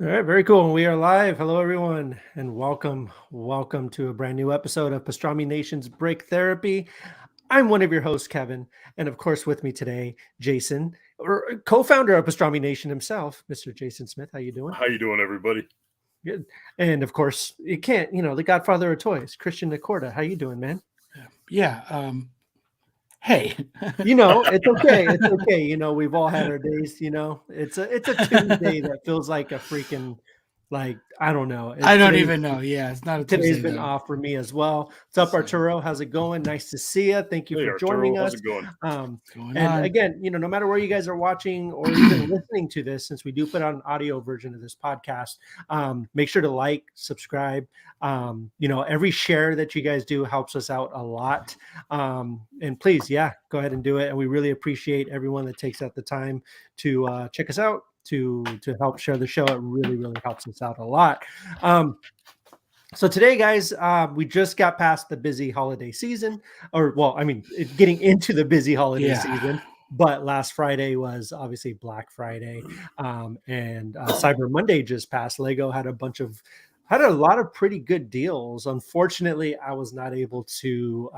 All right, very cool. We are live. Hello, everyone, and welcome to a brand new episode of Pastrami Nation's Break Therapy. I'm one of your hosts, Kevin, and of course, with me today, Jason, or co-founder of Pastrami Nation himself, Mr. Jason Smith. How you doing? How you doing, everybody? Good. And of course, you can't, the Godfather of toys, Christian Nicorda. How you doing, man? Yeah. Hey. It's okay. It's okay. We've all had our days. It's a Tuesday that feels like a freaking, like, I don't know. I don't even know. Yeah, it's not a Today's Tuesday been though. off for me as well. What's up, Arturo? How's it going? Nice to see you. Thank you Hey, for Arturo, joining how's us. it going? What's going And on? again, no matter where you guys are watching or even listening to this, since we do put out an audio version of this podcast, make sure to like, subscribe. Every share that you guys do helps us out a lot. And please, go ahead and do it. And we really appreciate everyone that takes out the time to check us out, to help share the show. It really, really helps us out a lot. So today, guys, we just got past the busy holiday season, getting into the busy holiday season. But last Friday was obviously Black Friday, and Cyber Monday just passed. Lego had a lot of pretty good deals. Unfortunately, I was not able to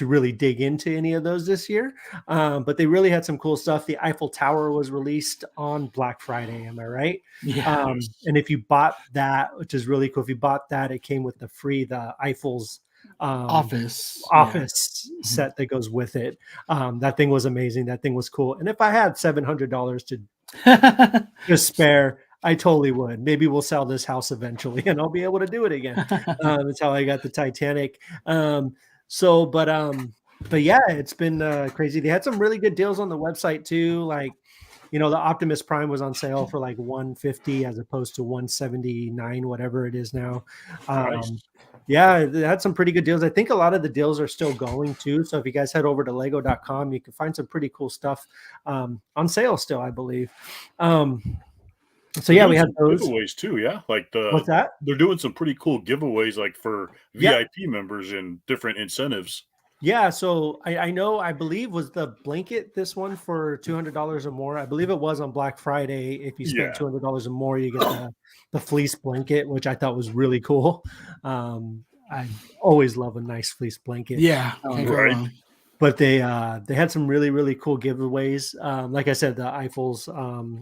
really dig into any of those this year. But they really had some cool stuff. The Eiffel Tower was released on Black Friday. Am I right? Yeah. And if you bought that, which is really cool, if you bought that, it came with the Eiffel's Office set that goes with it. That thing was amazing. That thing was cool. And if I had $700 to spare, I totally would. Maybe we'll sell this house eventually and I'll be able to do it again. That's how I got the Titanic. But yeah, it's been crazy. They had some really good deals on the website too. Like, the Optimus Prime was on sale for like 150 as opposed to 179, whatever it is now. Nice. Yeah, they had some pretty good deals. I think a lot of the deals are still going too. So if you guys head over to lego.com, you can find some pretty cool stuff on sale still, I believe. So yeah, we had those giveaways too. Yeah, like What's that? they're doing some pretty cool giveaways, like for VIP members and different incentives. Yeah, so I believe was the blanket this one for $200 or more. I believe it was on Black Friday. If you spent $200 or more, you get the fleece blanket, which I thought was really cool. I always love a nice fleece blanket. Yeah, right. But they had some really, really cool giveaways. Like I said, the Eiffel's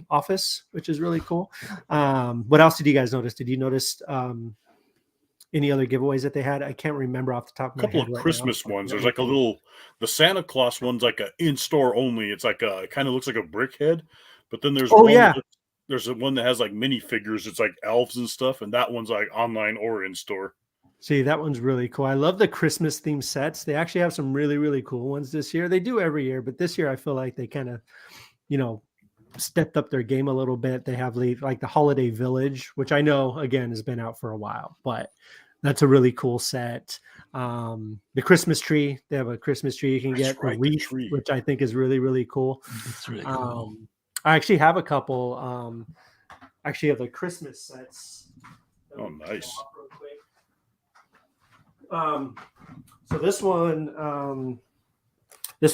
office, which is really cool. What else did you guys notice? Did you notice any other giveaways that they had? I can't remember off the top of my head. A couple of Christmas ones. There's like the Santa Claus one's like a in-store only. It's like it kind of looks like a brick head, but then there's there's one that has like minifigures. It's like elves and stuff, and that one's like online or in-store. See, that one's really cool. I love the Christmas themed sets. They actually have some really, really cool ones this year. They do every year, but this year I feel like they kind of, stepped up their game a little bit. They have like the Holiday Village, which I know again has been out for a while, but that's a really cool set. The Christmas tree, they have a Christmas tree you can get, the wreath, which I think is really, really cool. It's really cool. I actually have a couple actually have the Christmas sets. Oh, nice. So this one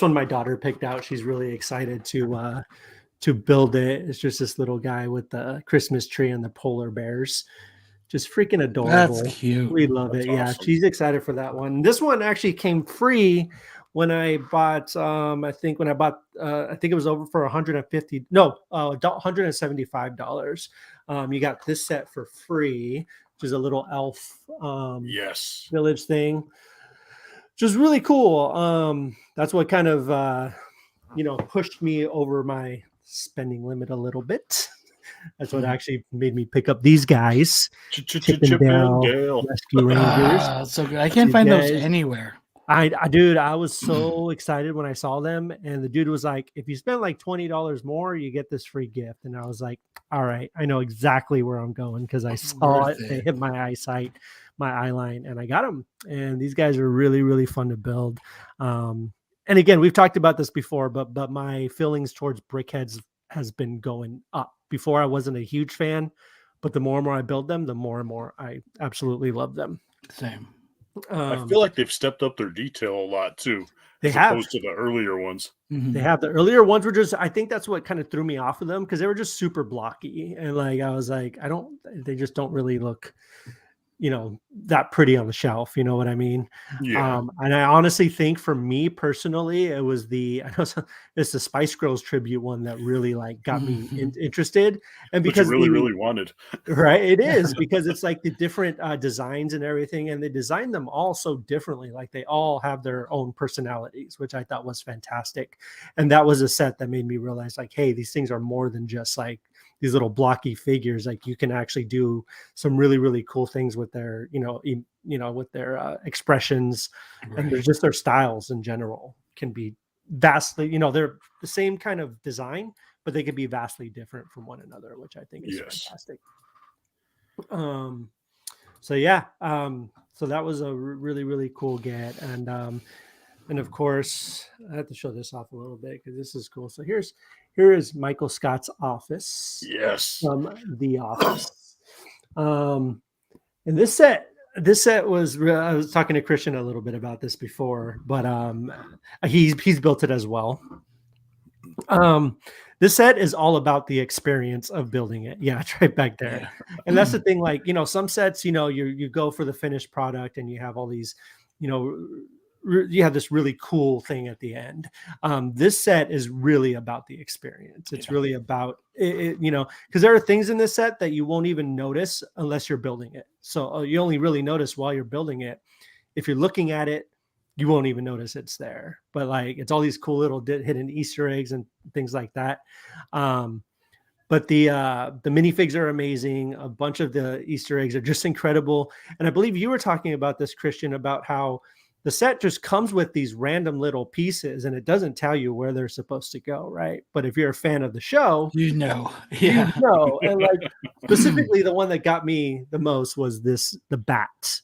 my daughter picked out. She's really excited to build it. It's just this little guy with the Christmas tree and the polar bears. Just freaking adorable. That's cute. We love it. Yeah, awesome. She's excited for that one. This one actually came free when I bought. I think it was over for $175. You got this set for free, which is a little elf village thing, which is really cool. That's what kind of pushed me over my spending limit a little bit. That's what actually made me pick up these guys. Chip and Dale Rescue Rangers. So good. I can't find those anywhere. Dude, I was so excited when I saw them, and the dude was like, if you spend like $20 more, you get this free gift. And I was like, all right, I know exactly where I'm going because I saw it. They hit my eyesight, my eye line, and I got them. And these guys are really, really fun to build. And again, we've talked about this before, but my feelings towards brickheads has been going up. Before, I wasn't a huge fan, but the more and more I build them, the more and more I absolutely love them. Same. I feel like they've stepped up their detail a lot too, as opposed to the earlier ones. They have. The earlier ones were just, I think that's what kind of threw me off of them, because they were just super blocky, and like I was like, they just don't really look, that pretty on the shelf. You know what I mean? Yeah. And I honestly think, for me personally, it was it's the Spice Girls tribute one that really like got me interested, and because you really wanted. Right, it is, because it's like the different designs and everything, and they designed them all so differently. Like they all have their own personalities, which I thought was fantastic. And that was a set that made me realize, like, hey, these things are more than just like these little blocky figures. Like you can actually do some really, really cool things with their, with their expressions, and there's just their styles in general can be vastly, they're the same kind of design, but they could be vastly different from one another, which I think is fantastic. So that was a really, really cool get. And of course I have to show this off a little bit because this is cool. So here is Michael Scott's office. Yes. From The Office. And this set was, I was talking to Christian a little bit about this before, but he's built it as well. This set is all about the experience of building it. Yeah, it's right back there. Yeah. And that's the thing, like, some sets, you go for the finished product and you have all these, you have this really cool thing at the end. This set is really about the experience. It's really about it, because there are things in this set that you won't even notice unless you're building it. So you only really notice while you're building it. If you're looking at it, you won't even notice it's there. But like, it's all these cool little hidden Easter eggs and things like that. But the minifigs are amazing. A bunch of the Easter eggs are just incredible. And I believe you were talking about this, Christian, about how the set just comes with these random little pieces and it doesn't tell you where they're supposed to go, right? But if you're a fan of the show, Yeah. And like specifically the one that got me the most was the bat.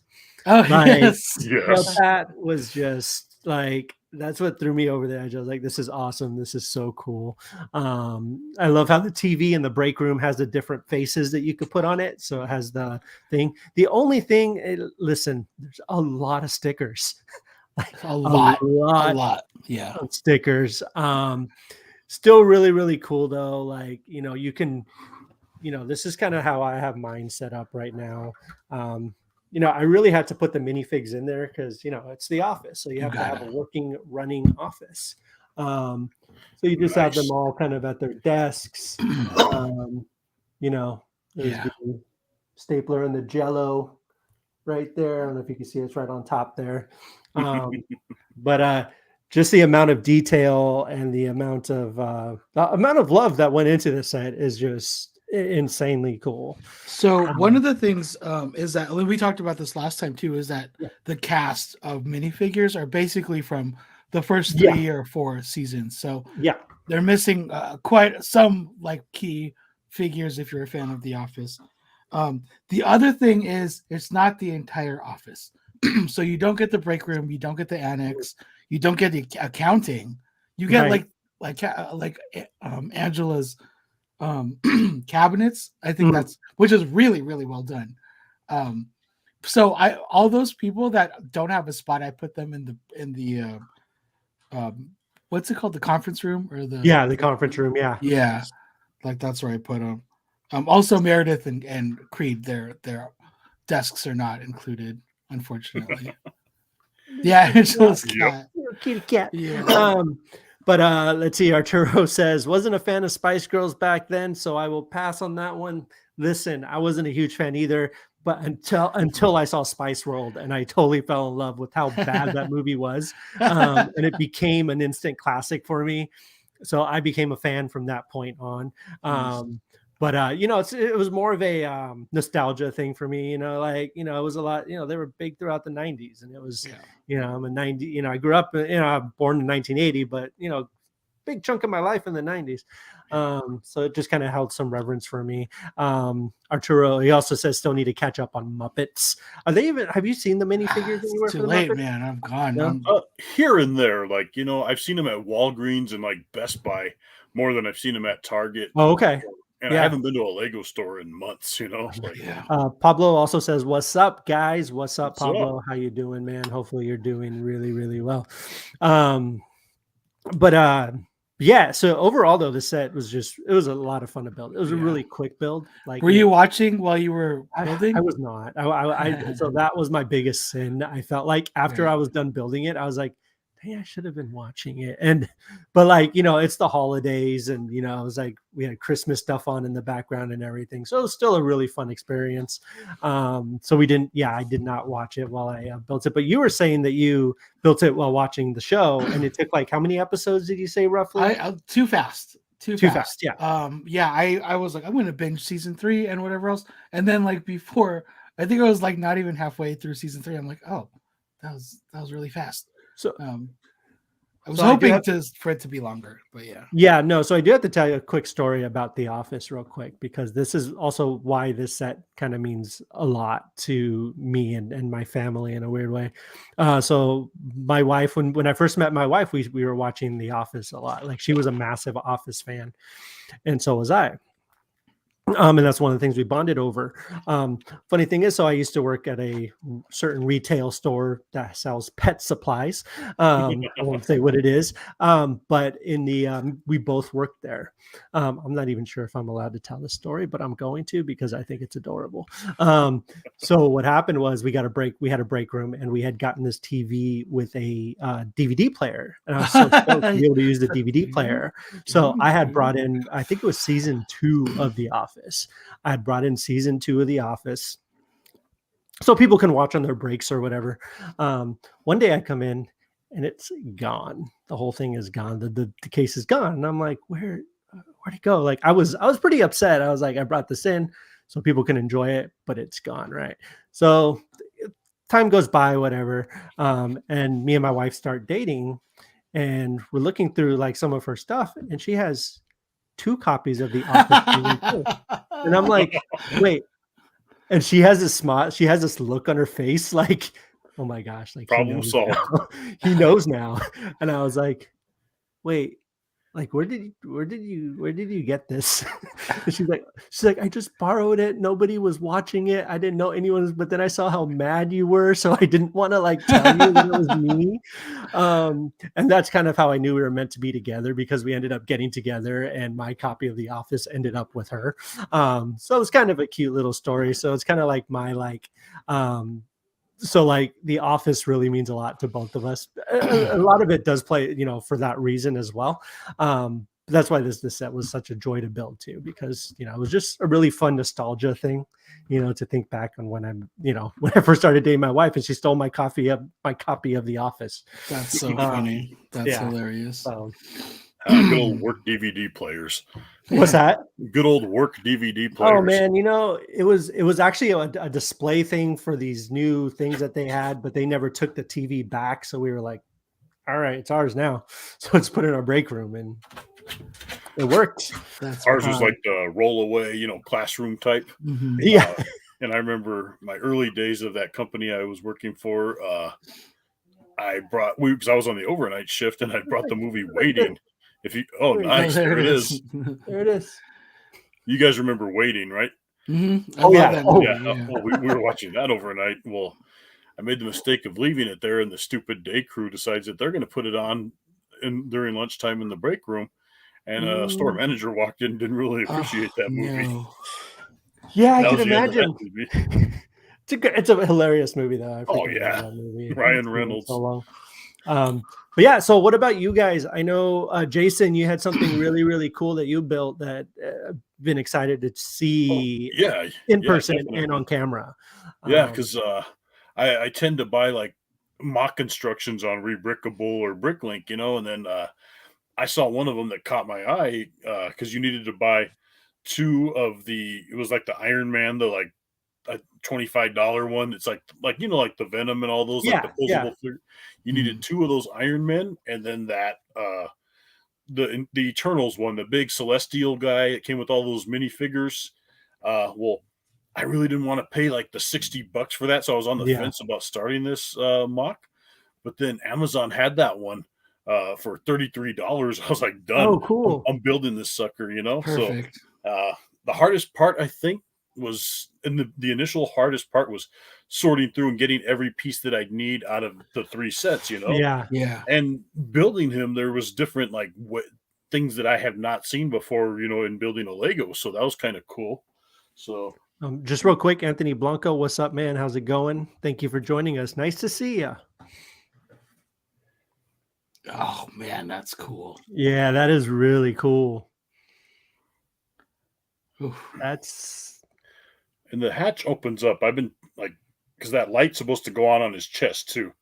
Oh, yes. The bat was just like, that's what threw me over the edge. I was like, this is awesome. This is so cool. I love how the TV in the break room has the different faces that you could put on it. So it has the thing. The only thing, listen, there's a lot of stickers. Like a lot. Yeah. Of stickers. Still really, really cool though. Like, you can, this is kind of how I have mine set up right now. I really had to put the minifigs in there because, it's The Office. So you have to have a working, running office. So you just have them all kind of at their desks. There's the stapler and the Jello right there. I don't know if you can see it's right on top there. But just the amount of detail and the amount of love that went into this set is just insanely cool. So one of the things is that we talked about this last time too, is that the cast of minifigures are basically from the first 3 or 4 seasons. So they're missing quite some like key figures if you're a fan of The Office. The other thing is it's not the entire office. So you don't get the break room, you don't get the annex, you don't get the accounting. You get like Angela's cabinets. I think that's, which is really, really well done. So all those people that don't have a spot, I put them in the what's it called, the conference room or the conference room. Yeah, like that's where I put them. Also Meredith and Creed, their desks are not included, unfortunately. Angela's cat. Kitty cat. Yeah. But let's see. Arturo says, wasn't a fan of Spice Girls back then, so I will pass on that one. Listen, I wasn't a huge fan either, but until I saw Spice World, and I totally fell in love with how bad that movie was, and it became an instant classic for me. So I became a fan from that point on. But it was more of a nostalgia thing for me. It was a lot. They were big throughout the '90s, and it was, I'm a '90. I grew up. I'm born in 1980, but big chunk of my life in the '90s. So it just kind of held some reverence for me. Arturo, he also says still need to catch up on Muppets. Are they even? Have you seen the minifigures anywhere? Too late, Muppets? Man. I'm gone. Yeah. Here and there, like I've seen them at Walgreens and like Best Buy more than I've seen them at Target. Oh, okay. And I haven't been to a Lego store in months, Like, Pablo also says, "What's up, guys? What's up, what's Pablo? up? How you doing, man? Hopefully you're doing really, really well." But yeah. So overall, though, the set was it was a lot of fun to build. It was a really quick build. Like, were you watching while you were building? I was not. So that was my biggest sin. I felt like after I was done building it, I was like, hey, I should have been watching it. But like, it's the holidays, and it was like we had Christmas stuff on in the background and everything. So it was still a really fun experience. So I did not watch it while I built it. But you were saying that you built it while watching the show, and it took like how many episodes did you say roughly? Too fast. Too fast. Yeah. I was like, I'm gonna binge season 3 and whatever else. And then like before, I think I was like not even halfway through season 3. I'm like, oh, that was really fast. So I was hoping for it to be longer, but yeah. Yeah, no. So I do have to tell you a quick story about The Office real quick, because this is also why this set kind of means a lot to me and my family in a weird way. So my wife, when I first met my wife, we were watching The Office a lot. Like, she was a massive Office fan, and so was I. And that's one of the things we bonded over. Funny thing is, so I used to work at a certain retail store that sells pet supplies. I won't say what it is, but we both worked there. I'm not even sure if I'm allowed to tell this story, but I'm going to, because I think it's adorable. So what happened was we had a break room, and we had gotten this TV with a DVD player, and I was so stoked to be able to use the DVD player. So I had brought in, I think it was season 2 of The Office. I had brought in season 2 of The Office, so people can watch on their breaks or whatever. One day I come in and it's gone. The whole thing is gone. The case is gone. And I'm like, where'd it go? Like, I was pretty upset. I was like, I brought this in so people can enjoy it, but it's gone. Right. So time goes by, whatever. And me and my wife start dating, and we're looking through like some of her stuff, and she has 2 copies of The Office. And I'm like, wait. And she has this smile. She has this look on her face, like, oh my gosh, like, problem solved. He knows now. And I was like, wait, like, where did you get this? And she's like, I just borrowed it. Nobody was watching it. I didn't know anyone was, but then I saw how mad you were, so I didn't want to like tell you that it was me. And that's kind of how I knew we were meant to be together, because we ended up getting together, and my copy of The Office ended up with her. So it's kind of a cute little story. So it's kind of like my so like The Office really means a lot to both of us. A lot of it does play, for that reason as well. That's why this set was such a joy to build too, because it was just a really fun nostalgia thing, to think back on when when I first started dating my wife, and she stole my copy of The Office. That's so funny. That's hilarious. Good old work DVD players. What's that? Good old work DVD players. Oh man, it was actually a display thing for these new things that they had, but they never took the TV back. So we were like, all right, it's ours now. So let's put it in our break room, and it worked. Ours was like the roll away, classroom type. Mm-hmm. Yeah. And I remember my early days of that company I was working for. Because I was on the overnight shift, and I brought the movie Waiting. Nice. There it is. There it is. You guys remember Waiting, right? Mm-hmm. We were watching that overnight. Well, I made the mistake of leaving it there, and the stupid day crew decides that they're going to put it on during lunchtime in the break room. And a store manager walked in, didn't really appreciate that movie. No. Yeah, I can imagine. It's a hilarious movie, though. Ryan Reynolds. So long. But yeah, so what about you guys? I know, Jason, you had something really, really cool that you built that I've been excited to see in person and on camera. Yeah, because I tend to buy like mock constructions on Rebrickable or Bricklink, and then I saw one of them that caught my eye because you needed to buy 2 of it was like the Iron Man, the like a $25 one. It's like the Venom and all those, like the posable figure. You needed 2 of those Iron Men, and then that the Eternals one, the big celestial guy. It came with all those minifigures. Well, I really didn't want to pay like the $60 for that, so I was on the fence about starting this mock. But then Amazon had that one for $33. I was like, done. Oh, cool. I'm building this sucker, Perfect. So the hardest part, I think, was in the initial hardest part was sorting through and getting every piece that I'd need out of the 3 sets, Yeah. And building him, there was different like things that I have not seen before, in building a Lego. So that was kind of cool. So just real quick, Anthony Blanco, what's up, man? How's it going? Thank you for joining us. Nice to see you. Oh man, that's cool. Yeah, that is really cool. Oof. And the hatch opens up. I've been like, because that light's supposed to go on his chest too.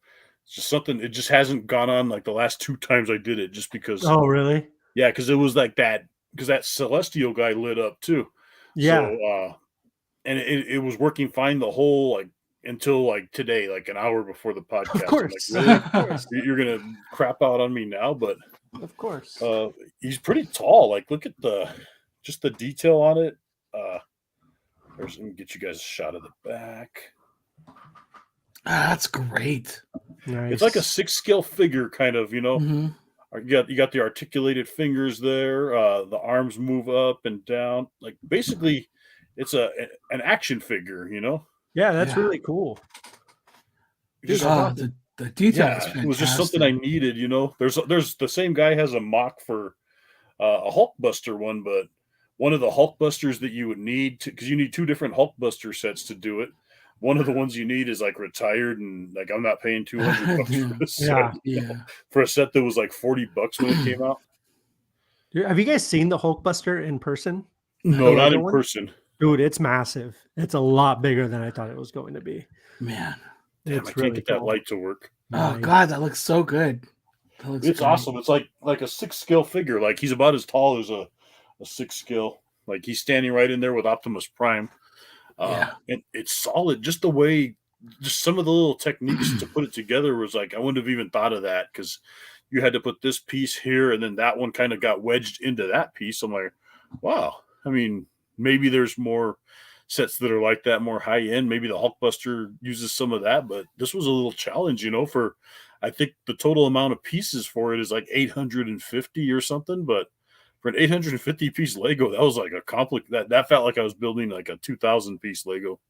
It's just something. It just hasn't gone on like the last 2 times I did it, just because. Oh, really? Yeah, because it was like that. Because that Celestial guy lit up too. Yeah. So, and it was working fine the whole like until like today, like an hour before the podcast. Of course. I'm like, really? You're gonna crap out on me now? But of course. He's pretty tall. Like, look at just the detail on it. Let me get you guys a shot of the back. That's great. Nice. It's like a 6-scale figure, kind of. Mm-hmm. You got the articulated fingers there. The arms move up and down. Like, basically, it's an action figure. Yeah, that's really cool. The detail is fantastic. It was just something I needed. There's the same guy has a mock for a Hulkbuster one, but one of the Hulkbusters that you would need because you need 2 different Hulkbuster sets to do it. One of the ones you need is like retired, and like I'm not paying $200 for this set. For a set that was like $40 when it came out. Dude, have you guys seen the Hulkbuster in person? No, not in person. Dude, it's massive. It's a lot bigger than I thought it was going to be. Man, damn, I can't get that light to work. Oh God, that looks so good. It's awesome. It's like a 6-scale figure. Like, he's about as tall as a 6-scale. Like, he's standing right in there with Optimus Prime. And it's solid. Just the way, just some of the little techniques to put it together was like, I wouldn't have even thought of that, because you had to put this piece here, and then that one kind of got wedged into that piece. I'm like, wow. I mean, maybe there's more sets that are like that, more high end. Maybe the Hulkbuster uses some of that, but this was a little challenge, for, I think the total amount of pieces for it is like 850 or something, but for an 850 piece Lego, that was like that felt like I was building like a 2,000 piece Lego.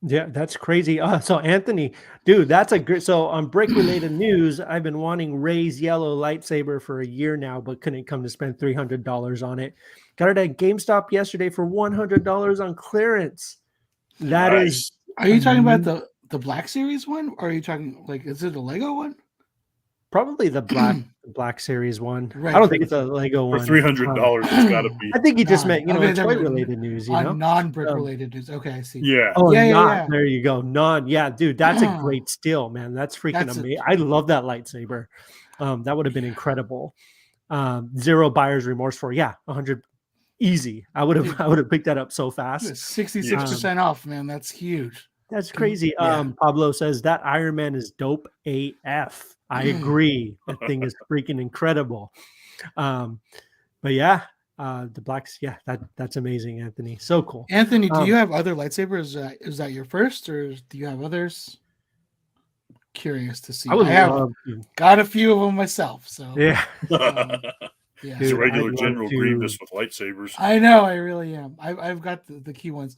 Yeah, that's crazy. So Anthony, dude, that's a great. So on Brick related news, I've been wanting Ray's yellow lightsaber for a year now, but couldn't come to spend $300 on it. Got it at GameStop yesterday for $100 on clearance. That is. Are you talking about the Black Series one, or are you talking like, is it a Lego one? Probably the Black Series one. Right. I don't think it's a Lego one. For $300, it's got to be. I think he just meant, toy related news. Non-brick related news. Okay, I see. Yeah. Oh, yeah. There you go. Yeah, dude, that's a great steal, man. That's freaking amazing. I love that lightsaber. That would have been incredible. Zero buyer's remorse for 100 easy. I would have picked that up so fast. 66% off, man. That's huge. That's crazy. Pablo says that Iron Man is dope AF. I agree. That thing is freaking incredible. But the Blacks, that's amazing, Anthony. So cool. Anthony, do you have other lightsabers? Is that your first, or do you have others? Curious to see. I have got a few of them myself. So He's a regular General Grievous with lightsabers. I know, I really am. I've got the key ones.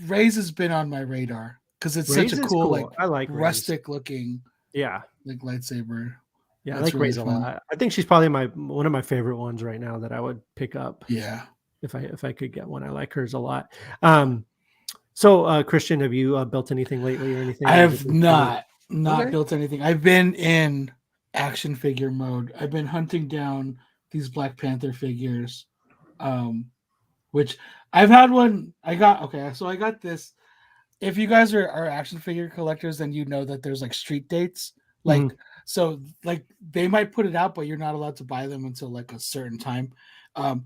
Ray's has been on my radar because it's such a cool, like, I like rustic looking, like lightsaber. Yeah, I like Ray's a lot. I think she's probably one of my favorite ones right now that I would pick up. Yeah, if I could get one, I like hers a lot. So Christian, have you built anything lately or anything? I have not built anything. I've been in action figure mode. I've been hunting down these Black Panther figures, which I've had one. I got this. If you guys are action figure collectors, then you know that there's like street dates. Like, so like they might put it out, but you're not allowed to buy them until like a certain time. I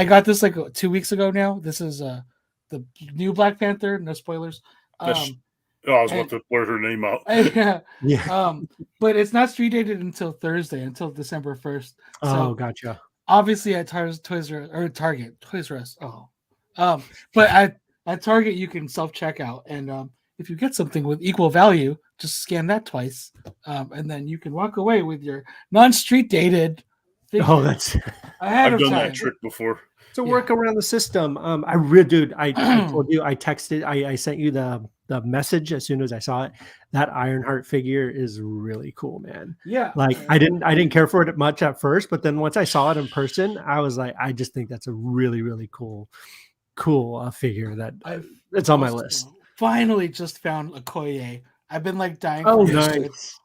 got this like 2 weeks ago now. This is the new Black Panther. No spoilers. I was about to blurt her name out. But it's not street dated until Thursday, until December 1st. So gotcha. Obviously at Toys R Us. But at Target you can self-checkout, and if you get something with equal value, just scan that twice, and then you can walk away with your non-street dated figure. that's ahead I've of done time. that trick before. to work around the system. Dude, I told you, I texted, I sent you the message as soon as I saw it. That Ironheart figure is really cool, man. Yeah. Like I didn't care for it much at first, but then once I saw it in person, I was like, I just think that's a really, really cool figure that it's on my list. Finally just found a Koye. I've been like dying Oh, for nice.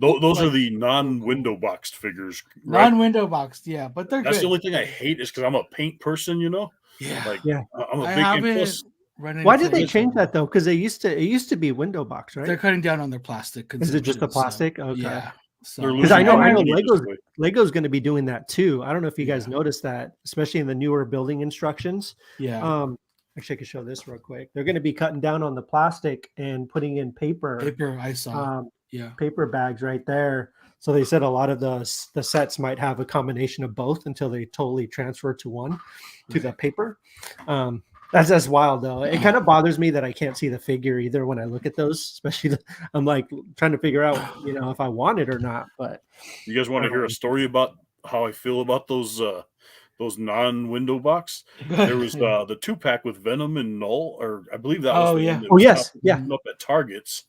Those are the non-window boxed figures, right? Non-window boxed, yeah, but they're That's good. the only thing I hate is because I'm a paint person, you know. Yeah, Like yeah. I'm a I big. And haven't plus, run Why did they into change that though? Because it used to be window box, right? they're cutting down on their plastic Is it just the consumption, so, plastic? Okay. yeah. they're So Because I losing know money this way. Lego's going to be doing that too. I don't know if you guys Yeah. noticed that, especially in the newer building instructions. yeah, Actually, I could show this real quick. They're going to be cutting down on the plastic and putting in paper I saw. Yeah, paper bags right there. So they said a lot of the sets might have a combination of both until they totally transfer to the paper. That's wild though. It kind of bothers me that I can't see the figure either when I look at those, especially I'm like trying to figure out, if I want it or not. But you guys want to hear a story about how I feel about those non-window box? There was the 2-pack with Venom and Null, or I believe that was the one that was yes, up at Targets.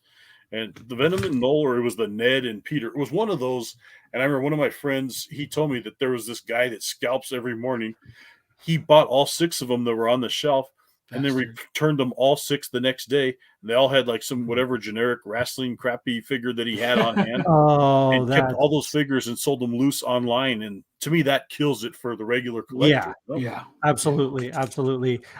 And the Venom and Null, or it was the Ned and Peter. It was one of those. And I remember one of my friends, he told me that there was this guy that scalps every morning. He bought all 6 of them that were on the shelf and then returned them all 6 the next day. And they all had like some whatever generic wrestling crappy figure that he had on hand. And kept all those figures and sold them loose online. And to me, that kills it for the regular collector. Yeah, absolutely.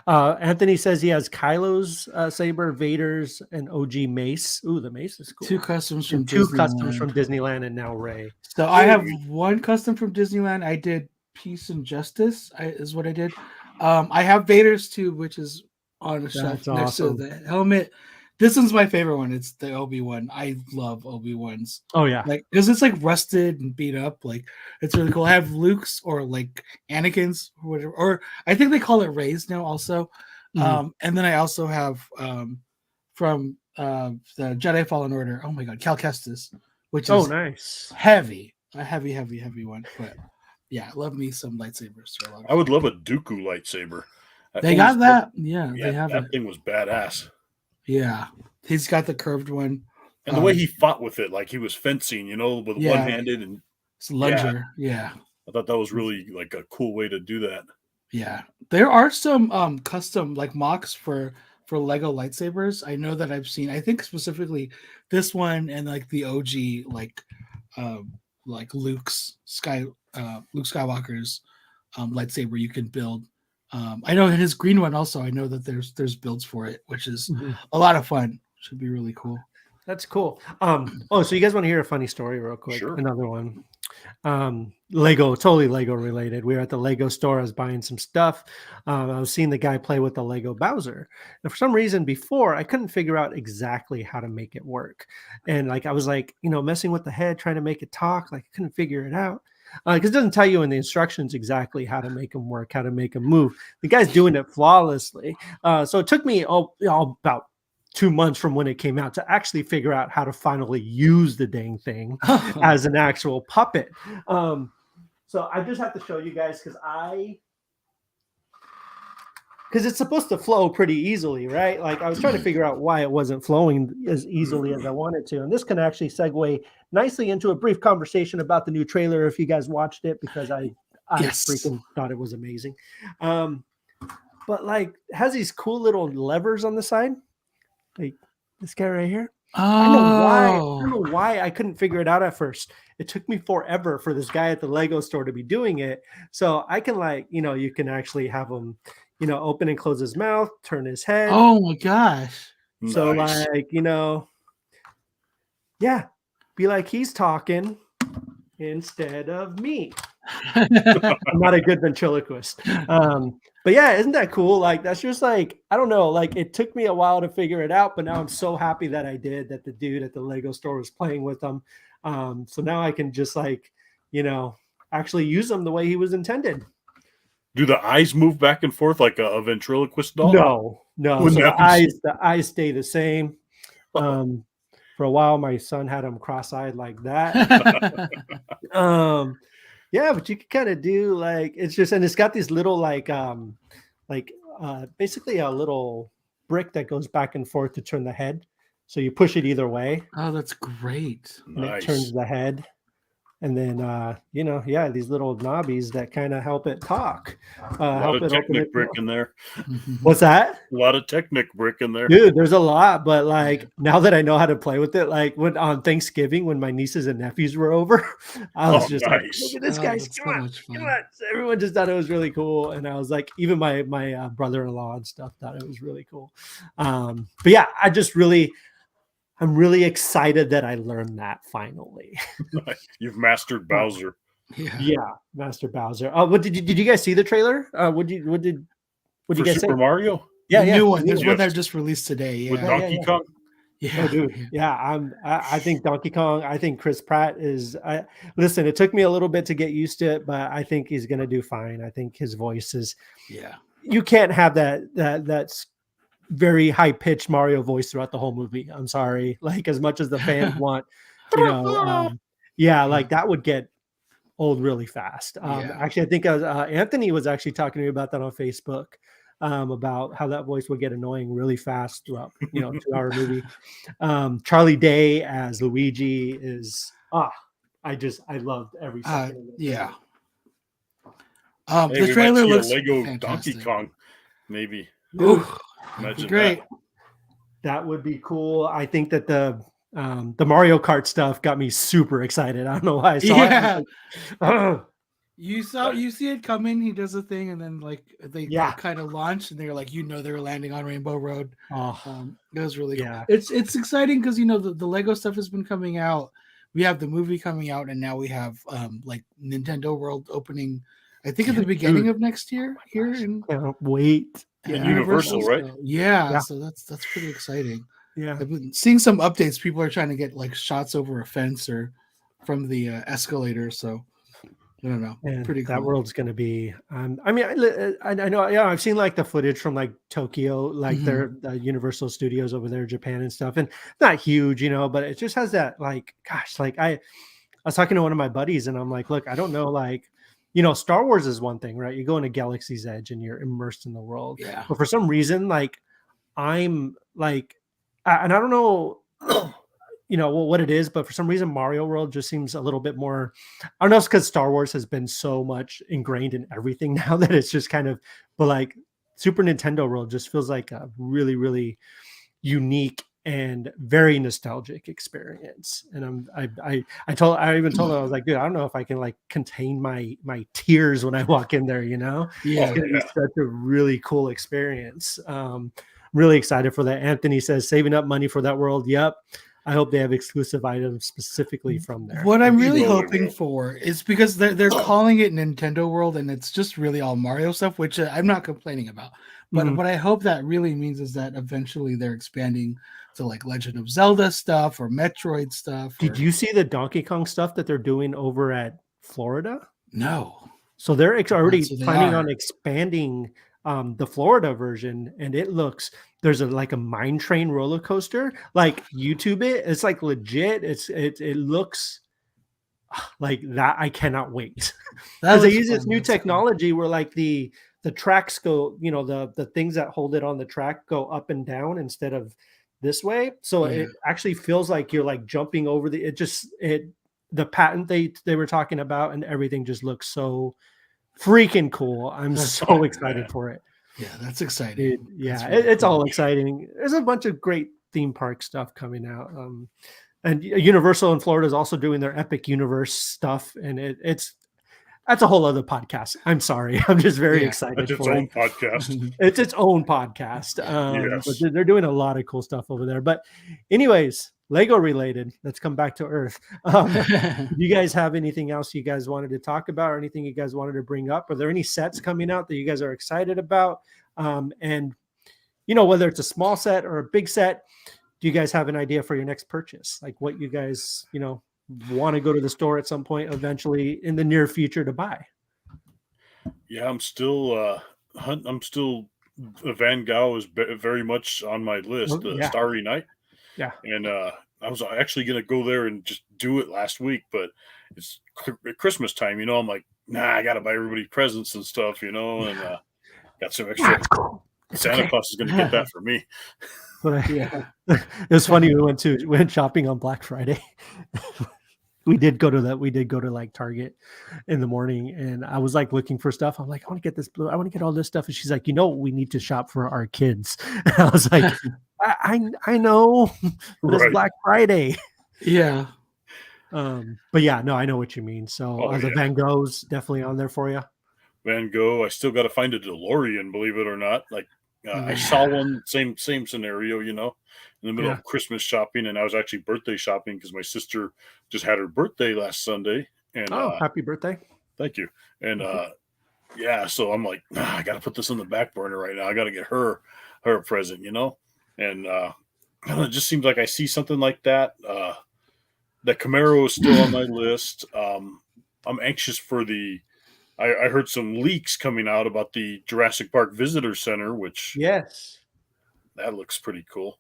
Anthony says he has Kylo's saber, Vader's, and OG Mace. Ooh, the Mace is cool. 2 customs from Disneyland, and now Rey. So I have 1 custom from Disneyland. I did Peace and Justice is what I did. I have Vader's too, which is on the shelf next to the helmet. This one's my favorite one. It's the Obi-Wan. I love Obi-Wans. Oh yeah, like because it's like rusted and beat up. Like it's really cool. I have Luke's or like Anakin's or whatever. Or I think they call it Rey's now also. And then I also have from the Jedi Fallen Order. Oh my god, Cal Kestis, which is nice, heavy one. But yeah, love me some lightsabers. I would love a Dooku lightsaber. They got that. Yeah, they have that it. thing was badass. Yeah, he's got the curved one. And the way he fought with it, like he was fencing, with one-handed and it's lunger. Yeah. I thought that was really like a cool way to do that. Yeah, there are some custom like mocks for Lego lightsabers. I know that I've seen. I think specifically this one and like the OG like Luke Skywalker's lightsaber you can build. I know in his green one also. I know that there's builds for it, which is a lot of fun. Should be really cool. That's cool. So you guys want to hear a funny story real quick? Sure. Another one. Totally Lego related. We were at the Lego store. I was buying some stuff. I was seeing the guy play with the Lego Bowser. And for some reason before I couldn't figure out exactly how to make it work. And like, I was like, messing with the head, trying to make it talk. Like I couldn't figure it out. Because it doesn't tell you in the instructions exactly how to make them work, how to make them move. The guy's doing it flawlessly. So it took me about 2 months from when it came out to actually figure out how to finally use the dang thing as an actual puppet. So I just have to show you guys because it's supposed to flow pretty easily, right? Like I was trying to figure out why it wasn't flowing as easily as I wanted to. And this can actually segue nicely into a brief conversation about the new trailer if you guys watched it, because I freaking thought it was amazing. But like it has these cool little levers on the side. Like this guy right here. I don't know why I couldn't figure it out at first. It took me forever for this guy at the Lego store to be doing it. So I can you can actually have him, open and close his mouth, turn his head. Oh my gosh. So be like he's talking instead of me. I'm not a good ventriloquist. But yeah, isn't that cool? Like that's just like, I don't know, like it took me a while to figure it out, but now I'm so happy that I did, that the dude at the Lego store was playing with them. So now I can just actually use them the way he was intended. Do the eyes move back and forth like a ventriloquist doll? No. So the eyes stay the same. For a while, my son had him cross-eyed like that. Yeah, but you can kind of do like it's just, and it's got these little basically a little brick that goes back and forth to turn the head. So you push it either way. Oh, that's great. And it turns the head. And then, these little knobbies that kind of help it talk. Help it open it. Brick in there. What's that? A lot of Technic brick in there. Dude, there's a lot. But like now that I know how to play with it, like when on Thanksgiving, when my nieces and nephews were over, I was just like, look at this guy. Come on. Everyone just thought it was really cool. And I was like, even my brother-in-law and stuff thought it was really cool. But yeah, I'm really excited that I learned that finally. You've mastered Bowser. Yeah, Master Bowser. What did you guys see the trailer? What did you guys Super say? Mario? Yeah, the new one. There's one that just released today. Yeah. With Donkey Kong. Yeah, oh, dude. Yeah, I think Donkey Kong. I think Chris Pratt is. Listen, it took me a little bit to get used to it, but I think he's gonna do fine. I think his voice is. Yeah. You can't have that's very high pitched Mario voice throughout the whole movie. I'm sorry. Like as much as the fans want, like that would get old really fast. Actually, I think Anthony was actually talking to me about that on Facebook, about how that voice would get annoying really fast throughout, 2-hour movie. Charlie Day as Luigi is I loved every second of it. Yeah. The trailer looks Lego fantastic. Donkey Kong, maybe. Ooh, imagine great. That would be cool. I think that the Mario Kart stuff got me super excited. I don't know why I saw it. You see it coming. He does a thing, and then like they kind of launch, and they're like, they're landing on Rainbow Road. It was really cool. It's exciting because the Lego stuff has been coming out. We have the movie coming out, and now we have like Nintendo World opening. I think at the beginning of next year here in. Can't wait. And Universal, right? So that's pretty exciting. Yeah, I've been seeing some updates. People are trying to get like shots over a fence or from the escalator. So I don't know. And pretty cool. That world's going to be. I know. Yeah, I've seen like the footage from like Tokyo, like their Universal Studios over there, Japan and stuff, and not huge, but it just has that like, gosh, like I was talking to one of my buddies, and I'm like, look, I don't know, like. Star Wars is one thing, right? You go into Galaxy's Edge and you're immersed in the world. Yeah. But for some reason, like I'm like, and I don't know, what it is, but for some reason, Mario World just seems a little bit more. I don't know if it's because Star Wars has been so much ingrained in everything now that it's just kind of, but like Super Nintendo World just feels like a really, really unique and very nostalgic experience. And I even told him, I was like, dude, I don't know if I can like contain my tears when I walk in there, It's gonna be such a really cool experience. Really excited for that. Anthony says saving up money for that world. Yep. I hope they have exclusive items specifically from there. What I'm really hoping for is because they're calling it Nintendo World, and it's just really all Mario stuff, which I'm not complaining about. But what I hope that really means is that eventually they're expanding to like Legend of Zelda stuff or Metroid stuff. Did you see the Donkey Kong stuff that they're doing over at Florida? No. So they're already planning on expanding the Florida version, and it looks there's a mine train roller coaster. Like YouTube it's like legit. It looks like that. I cannot wait because they use this new technology where like the tracks go, the things that hold it on the track go up and down instead of this way. So it actually feels like you're like jumping over the patent they were talking about, and everything just looks so freaking cool. I'm so excited for it. Yeah, that's exciting. It's all exciting. There's a bunch of great theme park stuff coming out. And Universal in Florida is also doing their Epic Universe stuff, and that's a whole other podcast. I'm sorry. I'm just very excited for it. Podcast. It's its own podcast. But they're doing a lot of cool stuff over there. But anyways, Lego related. Let's come back to Earth. Do you guys have anything else you guys wanted to talk about, or anything you guys wanted to bring up? Are there any sets coming out that you guys are excited about? And whether it's a small set or a big set, do you guys have an idea for your next purchase? Like what you guys, want to go to the store at some point eventually in the near future to buy? Yeah, I'm still Van Gogh is very much on my list. Starry Night. Yeah. And I was actually going to go there and just do it last week, but it's Christmas time, I'm like, nah, I got to buy everybody presents and stuff, and got some extra. It's cool. It's Santa okay. Claus is going to get that for me. Yeah. It was funny. We went shopping on Black Friday. We did go to like Target in the morning, and I was like looking for stuff. I'm like, I want to get this blue. I want to get all this stuff. And she's like, we need to shop for our kids. And I was like, I know, but it's Black Friday. Yeah. But yeah, no, I know what you mean. So the Van Gogh's definitely on there for you. Van Gogh. I still got to find a DeLorean, believe it or not. Like I saw one, same scenario, in the middle of Christmas shopping, and I was actually birthday shopping because my sister just had her birthday last Sunday. And happy birthday! Thank you. And so I'm like, I got to put this on the back burner right now. I got to get her a present, And it just seems like I see something like that. The Camaro is still on my list. I'm anxious for I heard some leaks coming out about the Jurassic Park Visitor Center, which that looks pretty cool.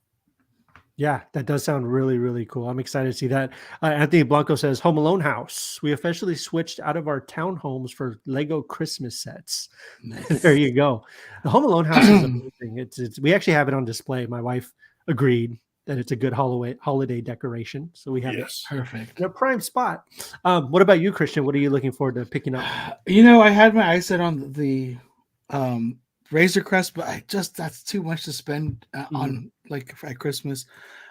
Yeah, that does sound really, really cool. I'm excited to see that. Anthony Blanco says, Home Alone house. We officially switched out of our townhomes for Lego Christmas sets. Nice. There you go. The Home Alone house is amazing. We actually have it on display. My wife agreed that it's a good holiday decoration. So we have it perfect in a prime spot. What about you, Christian? What are you looking forward to picking up? I had my eyes set on the Razor Crest, but that's too much to spend on like at Christmas.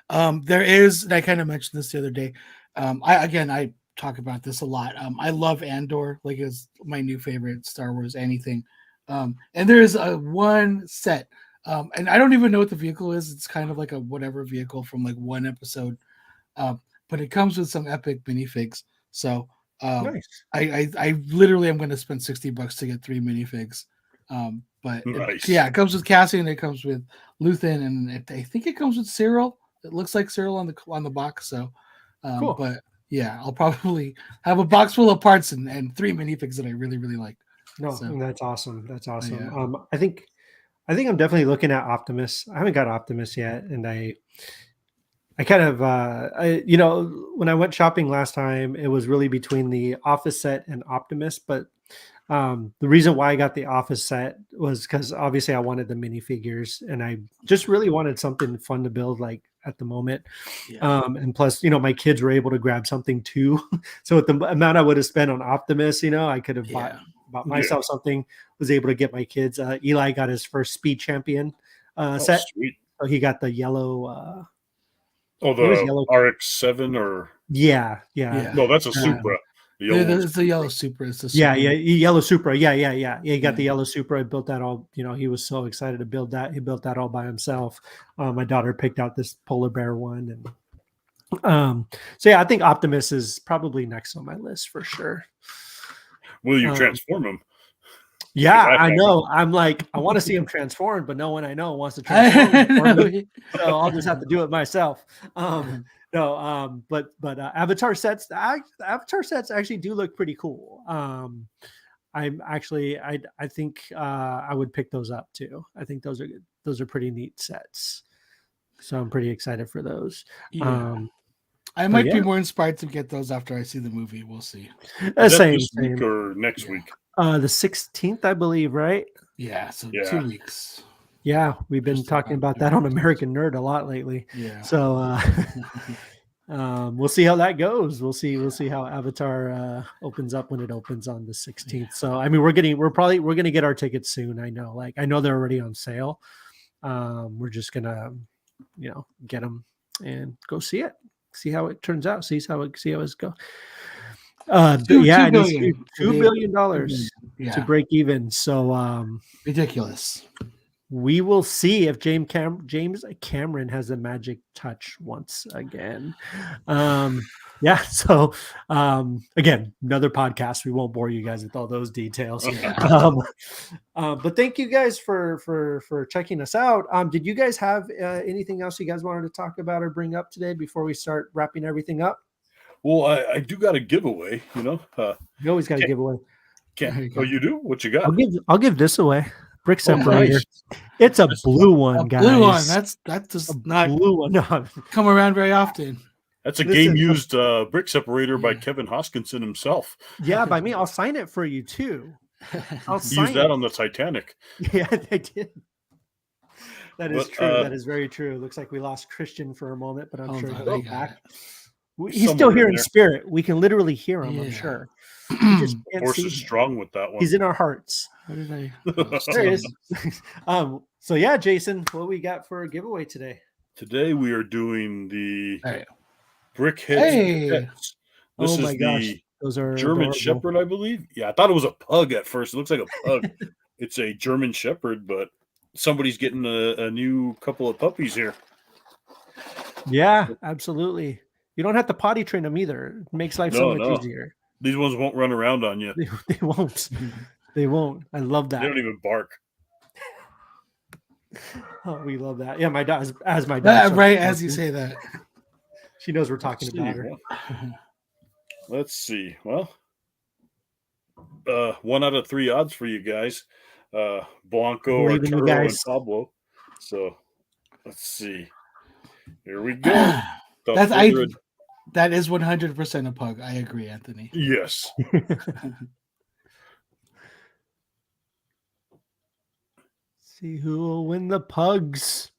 There is, and I kind of mentioned this the other day. I talk about this a lot. I love Andor, like it's my new favorite Star Wars anything. And there is one set. And I don't even know what the vehicle is. It's kind of like a whatever vehicle from like one episode. But it comes with some epic minifigs. So nice. I literally am going to spend $60 to get 3 minifigs. But nice. It comes with Cassie and it comes with Luthen, and I think it comes with Cyril. It looks like Cyril on the box. So cool. But yeah, I'll probably have a box full of parts and 3 minifigs that I really, really like. No, so, that's awesome. That's awesome. Yeah. I think I'm definitely looking at Optimus. I haven't got Optimus yet, and I kind of when I went shopping last time, it was really between the Office set and Optimus. But the reason why I got the Office set was because obviously I wanted the minifigures, and I just really wanted something fun to build like at the moment. Yeah. And plus, my kids were able to grab something too. So with the amount I would have spent on Optimus, I could have bought myself something. Was able to get my kids. Eli got his first Speed Champion set. Sweet. So he got the yellow. The RX-7 or yeah. No, that's a Supra. It's the yellow Supra. It's the Supra. Yeah, yellow Supra. Yeah. He got the yellow Supra. I built that all. He was so excited to build that. He built that all by himself. My daughter picked out this polar bear one, and so yeah, I think Optimus is probably next on my list for sure. Will you transform him? Yeah, I know. I'm like, I want to see him transform, but no one I know wants to transform. So I'll just have to do it myself. But Avatar sets. Avatar sets actually do look pretty cool. I think I would pick those up too. I think those are good. Those are pretty neat sets. So I'm pretty excited for those. Yeah. I might be more inspired to get those after I see the movie. We'll see. Same week or next week. The 16th, I believe, right? Yeah, so 2 weeks. Yeah, we've been talking about that on American Nerd a lot lately. Yeah. So we'll see how that goes. We'll see how Avatar opens up when it opens on the 16th. Yeah. So I mean, we're gonna get our tickets soon. I know they're already on sale. We're just gonna get them and go see it. See how it turns out. See how it's go. $2 billion to break even. So ridiculous. We will see if James Cameron has a magic touch once again. So again, another podcast. We won't bore you guys with all those details. But thank you guys for checking us out. Did you guys have anything else you guys wanted to talk about or bring up today before we start wrapping everything up? Well, I do got a giveaway, You always got a giveaway. You do? What you got? I'll give this away. Brick separator. Nice. It's a blue one, guys. Blue one. That does not blue one. come around very often. That's a game-used brick separator by Kevin Hoskinson himself. Yeah, by me. I'll sign it for you too. I'll use that on the Titanic. Yeah, they did. That is true. That is very true. Looks like we lost Christian for a moment, but I'm sure he'll be back. He's still here in spirit. We can literally hear him, I'm sure. Force is strong with that one. He's in our hearts. What did I? There he is. So yeah, Jason, what we got for a giveaway today? Today we are doing the Brickheads. This is the those are German adorable. Shepherd, I believe. Yeah, I thought it was a pug at first. It looks like a pug. It's a German Shepherd, but somebody's getting a new couple of puppies here. Yeah, absolutely. You don't have to potty train them either. It makes life so much easier. These ones won't run around on you. They won't. They won't. I love that. They don't even bark. Oh, we love that. Yeah, my dog, as my dog. Right as you say that. She knows we're talking about her. Let's see. Well, 1 out of 3 odds for you guys. Blanco, Arturo, and Pablo. So let's see. Here we go. That is 100% a pug. I agree, Anthony. Yes. See who will win the pugs.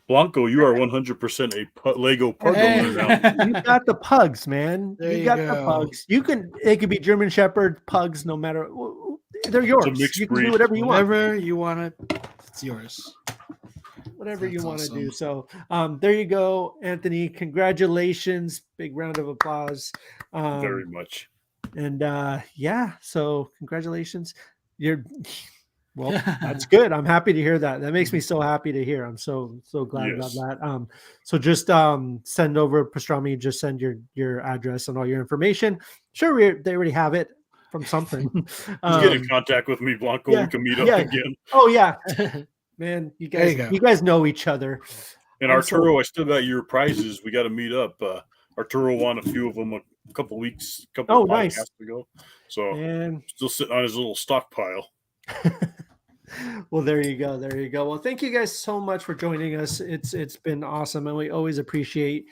Blanco, you are 100% a Lego pug owner now. You got the pugs, man. You got the pugs. It could be German Shepherd, pugs, no matter. They're yours. You can do whatever you want. Whatever you want it, it's yours. Whatever you want to do. So there you go, Anthony. Congratulations. Big round of applause. Very much. And so congratulations. Well, that's good. I'm happy to hear that. That makes me so happy to hear. I'm so glad about that. So just send over Pastrami, just send your address and all your information. Sure, they already have it from something. Get in contact with me, Blanco. We can meet up again. Oh yeah. Man, you guys know each other. And Arturo, I still got your prizes. We got to meet up. Arturo won a few of them a couple podcasts ago. So still sitting on his little stockpile. Well, there you go. Well, thank you guys so much for joining us. It's been awesome, and we always appreciate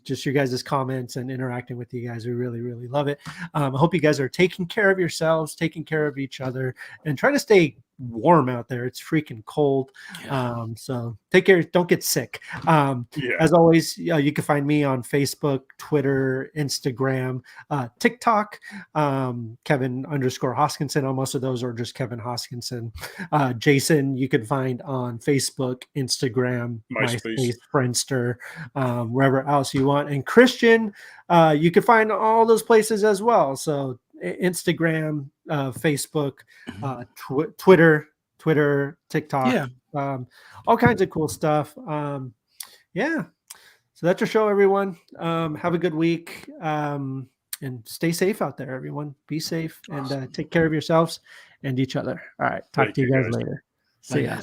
just your guys' comments and interacting with you guys. We really, really love it. I hope you guys are taking care of yourselves, taking care of each other, and try to stay warm out there. It's freaking cold. So take care. Don't get sick. As always, you can find me on Facebook, Twitter, Instagram, TikTok, Kevin_Hoskinson on most of those, or just Kevin Hoskinson. Jason, you can find on Facebook, Instagram, MySpace, Friendster, wherever else you want. And Christian, you can find all those places as well. So Instagram, Facebook, Twitter, TikTok, all kinds of cool stuff. So that's your show, everyone. Have a good week, and stay safe out there, everyone. Be safe and take care of yourselves and each other. All right, talk to you guys later. See ya.